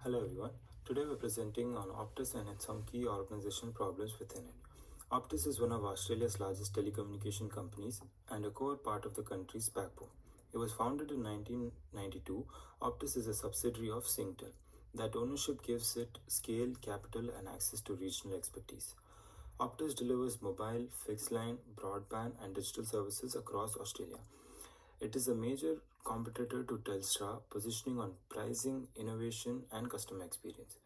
Hello everyone. Today we're presenting on Optus and some key organizational problems within it. Optus is one of Australia's largest telecommunication companies and a core part of the country's backbone. It was founded in 1992. Optus is a subsidiary of Singtel. That ownership gives it scale, capital, and access to regional expertise. Optus delivers mobile, fixed line, broadband, and digital services across Australia. It is a major competitor to Telstra, positioning on pricing, innovation, and customer experience.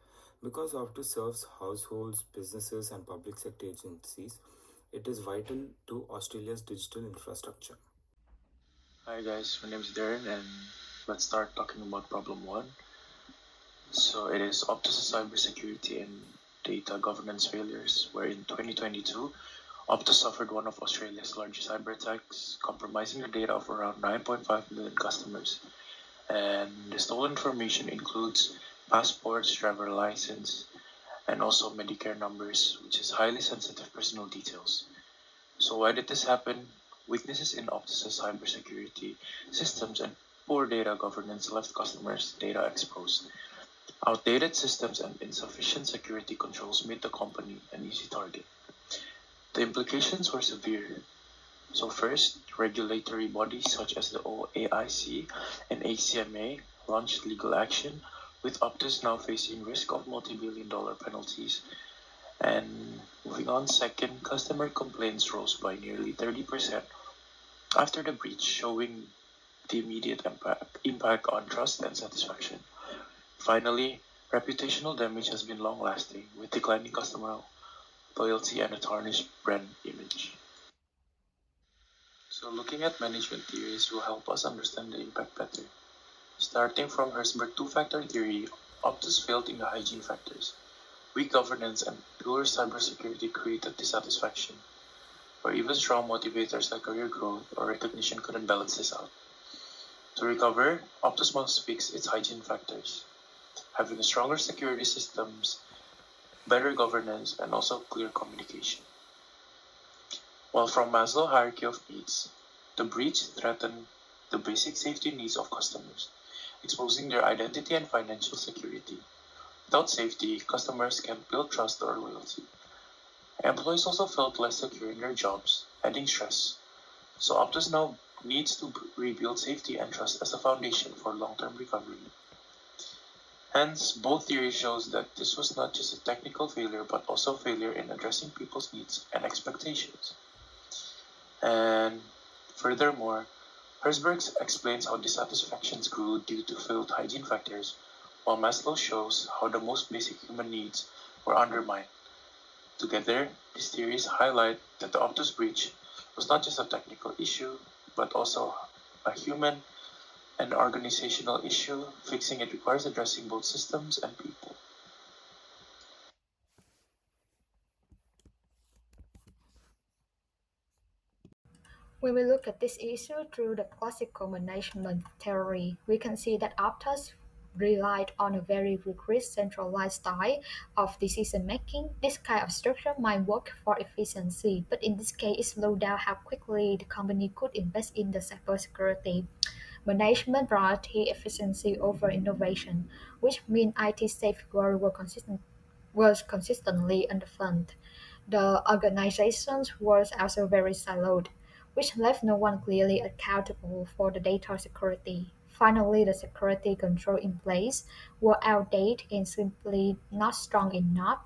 Because Optus serves households, businesses, and public sector agencies, it is vital to Australia's digital infrastructure. Hi guys, my name is Darren and let's start talking about problem one. So it is Optus' cybersecurity and data governance failures, where in 2022, Optus suffered one of Australia's largest cyber attacks, compromising the data of around 9.5 million customers. And the stolen information includes passports, driver license, and also Medicare numbers, which is highly sensitive personal details. So why did this happen? Weaknesses in Optus's cybersecurity systems and poor data governance left customers' data exposed. Outdated systems and insufficient security controls made the company an easy target. The implications were severe. So first, regulatory bodies such as the OAIC and ACMA launched legal action, with Optus now facing risk of multi-billion-dollar penalties. And moving on, second, customer complaints rose by nearly 30% after the breach, showing the immediate impact on trust and satisfaction. Finally, reputational damage has been long lasting, with declining customer loyalty and a tarnished brand image. So, looking at management theories will help us understand the impact better. Starting from Herzberg two-factor theory, Optus failed in the hygiene factors. Weak governance and poor cybersecurity created dissatisfaction, where even strong motivators like career growth or recognition couldn't balance this out. To recover, Optus must fix its hygiene factors, having stronger security systems, better governance, and also clear communication. While from Maslow hierarchy of needs, the breach threatened the basic safety needs of customers, exposing their identity and financial security. Without safety, customers can't build trust or loyalty. Employees also felt less secure in their jobs, adding stress. So Optus now needs to rebuild safety and trust as a foundation for long-term recovery. Hence, both theories shows that this was not just a technical failure but also failure in addressing people's needs and expectations. And furthermore, Herzberg explains how dissatisfactions grew due to failed hygiene factors, while Maslow shows how the most basic human needs were undermined. Together, these theories highlight that the Optus breach was not just a technical issue, but also a human and organizational issue. Fixing it requires addressing both systems and people. When we look at this issue through the classical management theory, we can see that Aptos relied on a very rigorous centralized style of decision making. This kind of structure might work for efficiency, but in this case, it slowed down how quickly the company could invest in the cybersecurity. Management priority efficiency over innovation, which means IT safeguards was consistently underfunded. The organization was also very siloed, which left no one clearly accountable for the data security. Finally, the security control in place were outdated and simply not strong enough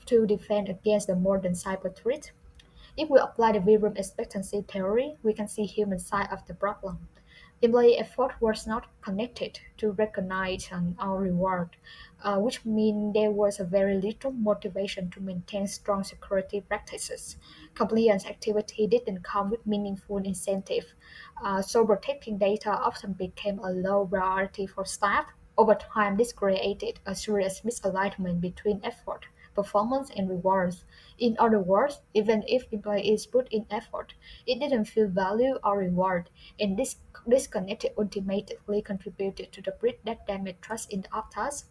to defend against the modern cyber threat. If we apply the V-room expectancy theory, we can see human side of the problem. Employee effort was not connected to recognition or reward, which means there was a very little motivation to maintain strong security practices. Compliance activity didn't come with meaningful incentive, so protecting data often became a low priority for staff. Over time, this created a serious misalignment between effort, performance, and rewards. In other words, even if employees put in effort, it didn't feel value or reward, and this disconnect ultimately contributed to the breach that damaged trust in the Optas.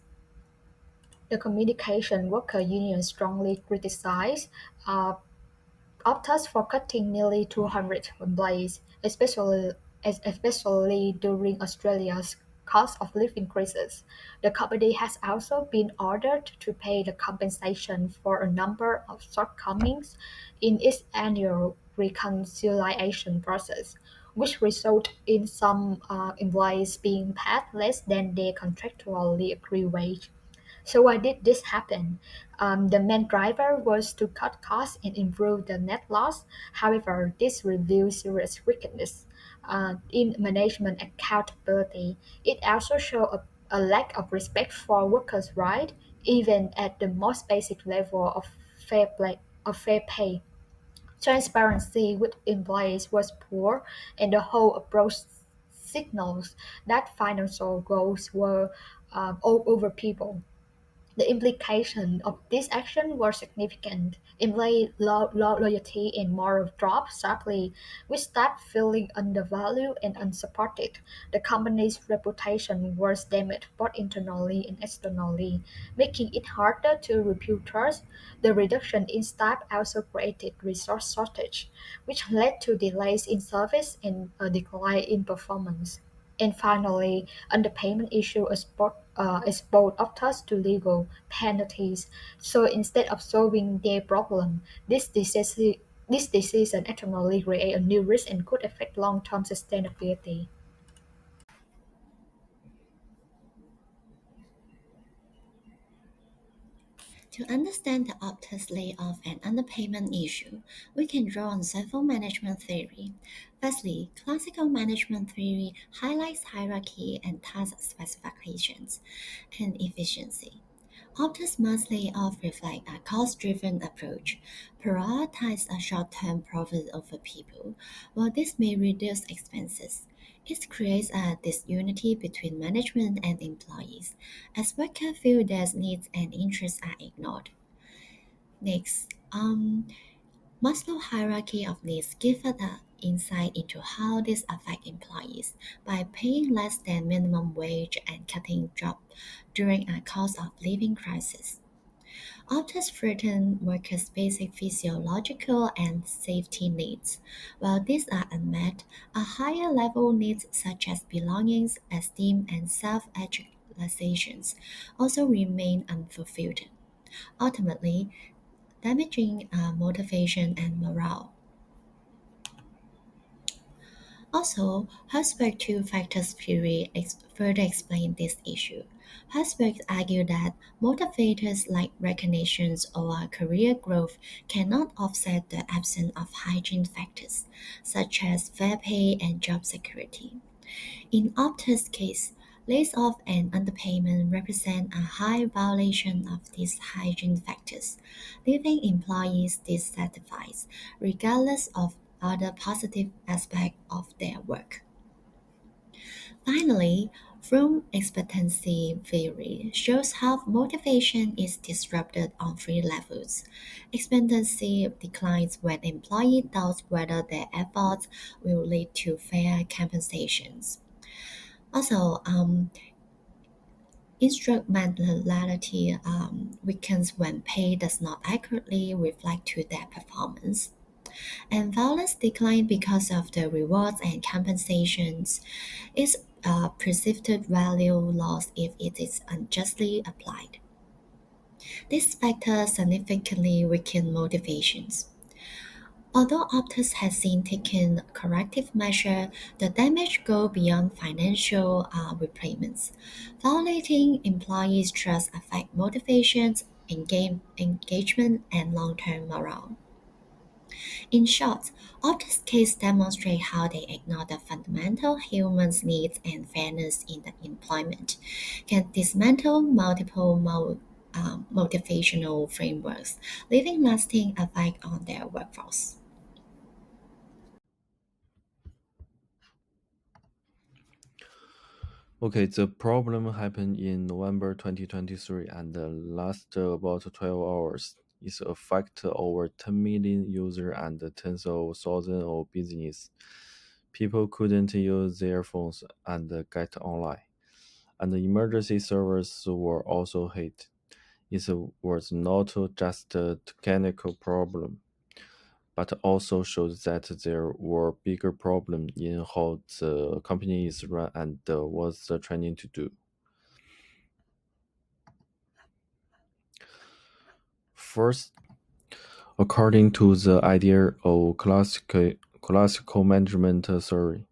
The communication worker union strongly criticized uh, Optus for cutting nearly 200 employees, especially during Australia's cost of living increases. The company has also been ordered to pay the compensation for a number of shortcomings in its annual reconciliation process, which result in some employees being paid less than their contractually agreed wage. So why did this happen? The main driver was to cut costs and improve the net loss. However, this reveals serious weakness in management accountability. It also shows a lack of respect for workers' rights, even at the most basic level of fair pay. Transparency with employees was poor, and the whole approach signals that financial goals were all over people. The implications of this action were significant. Employee loyalty and morale dropped sharply, with staff feeling undervalued and unsupported. The company's reputation was damaged both internally and externally, making it harder to rebuild trust. The reduction in staff also created resource shortage, which led to delays in service and a decline in performance. And finally, underpayment issue exposed Optus to legal penalties. So instead of solving their problem, this decision actually create a new risk and could affect long-term sustainability. To understand the Optus layoff and underpayment issue, we can draw on several management theory. Firstly, classical management theory highlights hierarchy and task specifications and efficiency. Optus must layoff reflect a cost-driven approach, prioritize a short-term profit over people. While this may reduce expenses, it creates a disunity between management and employees, as workers feel their needs and interests are ignored. Next, Maslow hierarchy of needs gives us an insight into how this affects employees by paying less than minimum wage and cutting jobs during a cost of living crisis. Optus threaten workers' basic physiological and safety needs. While these are unmet, a higher level needs such as belongings, esteem, and self-actualizations also remain unfulfilled, ultimately damaging motivation and morale. Also, Herzberg two factors theory further explains this issue. Herzberg argued that motivators like recognitions or career growth cannot offset the absence of hygiene factors, such as fair pay and job security. In Optus' case, layoff and underpayment represent a high violation of these hygiene factors, leaving employees dissatisfied regardless of other positive aspects of their work. Finally, Froome expectancy theory shows how motivation is disrupted on three levels. Expectancy declines when employee doubts whether their efforts will lead to fair compensations. Also, instrumentality weakens when pay does not accurately reflect to their performance, and violence decline because of the rewards and compensations is perceived value loss if it is unjustly applied. These factors significantly weaken motivations. Although Optus has seen taken corrective measures, the damage goes beyond financial repayments. Violating employees' trust affect motivations, engagement, and long-term morale. In short, Optus case demonstrate how they ignore the fundamental human needs and fairness in the employment, can dismantle multiple motivational frameworks, leaving lasting effect on their workforce. Okay, the problem happened in November 2023 and lasted about 12 hours. It affected over 10 million users and tens of thousands of businesses. People couldn't use their phones and get online. And the emergency servers were also hit. It was not just a technical problem, but also showed that there were bigger problems in how the company is run and what the training to do. First, according to the idea of classical management theory,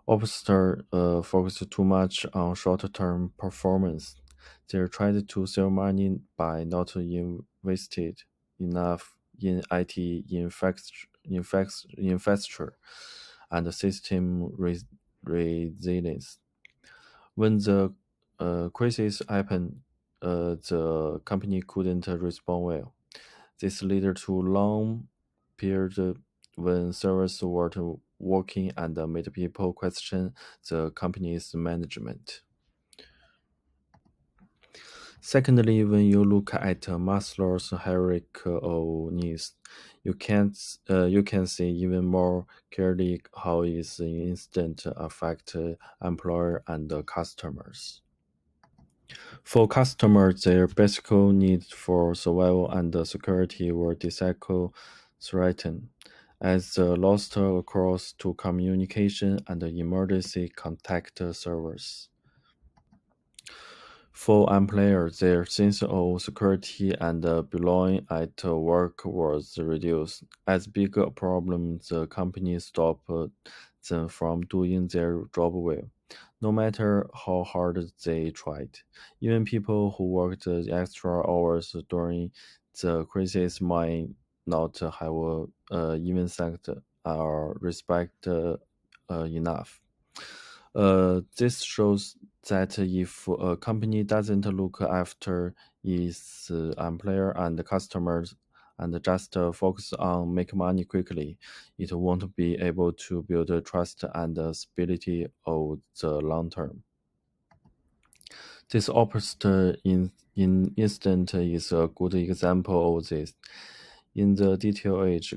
Obster focused too much on short-term performance. They tried to save money by not invested enough in IT infrastructure and system resilience. When the crisis happened, the company couldn't respond well. This led to long period when servers weren't working and made people question the company's management. Secondly, when you look at Maslow's hierarchy of needs, you can see even more clearly how its instant affect employer and customers. For customers, their basic needs for survival and security were directly threatened, as the lost across to communication and emergency contact servers. For employers, their sense of security and belonging at work was reduced. As big a problem, the company stopped them from doing their job well, no matter how hard they tried. Even people who worked extra hours during the crisis might not have even thanked or respect enough. This shows that if a company doesn't look after its employer and customers and just focus on make money quickly, it won't be able to build trust and stability of the long term. This opposite in instant is a good example of this. In the detail age,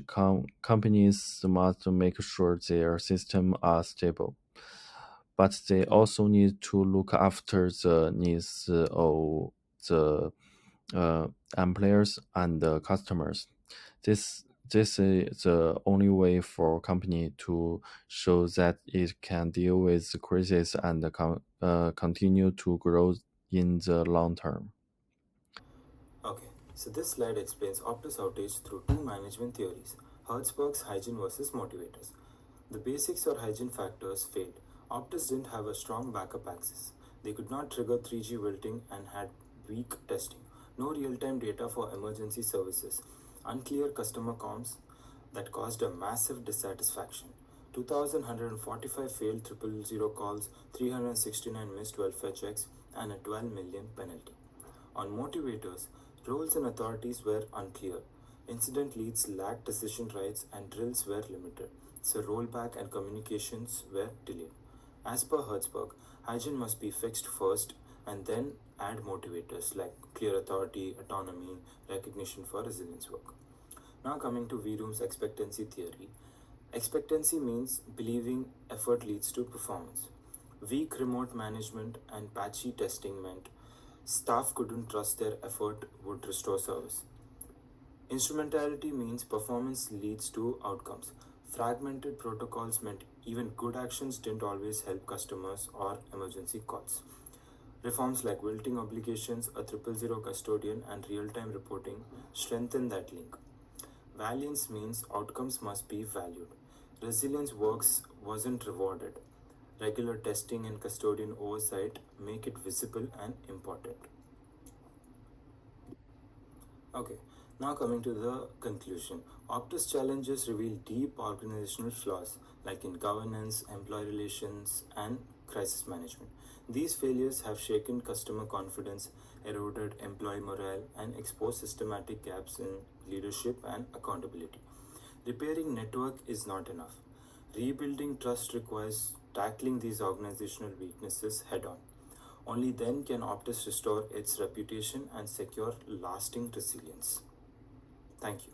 companies must make sure their systems are stable, but they also need to look after the needs of the employers and the customers. This is the only way for company to show that it can deal with the crisis and continue to grow in the long term. Okay, so this slide explains Optus outage through two management theories, Hertzberg's hygiene versus motivators. The basics or hygiene factors failed. Optus didn't have a strong backup access. They could not trigger 3G wilting and had weak testing. No real time data for emergency services. Unclear customer comms that caused a massive dissatisfaction. 2,145 failed triple zero calls, 369 missed welfare checks, and a 12 million penalty. On motivators, roles and authorities were unclear. Incident leads lacked decision rights and drills were limited, so rollback and communications were delayed. As per Hertzberg, hygiene must be fixed first and then add motivators like clear authority, autonomy, recognition for resilience work. Now coming to VRoom's expectancy theory. Expectancy means believing effort leads to performance. Weak remote management and patchy testing meant staff couldn't trust their effort would restore service. Instrumentality means performance leads to outcomes. Fragmented protocols meant even good actions didn't always help customers or emergency calls. Reforms like wilting obligations, a triple zero custodian, and real time reporting strengthen that link. Valiance means outcomes must be valued. Resilience works wasn't rewarded. Regular testing and custodian oversight make it visible and important. Okay, now coming to the conclusion. Optus challenges reveal deep organizational flaws like in governance, employee relations, and crisis management. These failures have shaken customer confidence, eroded employee morale, and exposed systematic gaps in leadership and accountability. Repairing network is not enough. Rebuilding trust requires tackling these organizational weaknesses head on. Only then can Optus restore its reputation and secure lasting resilience. Thank you.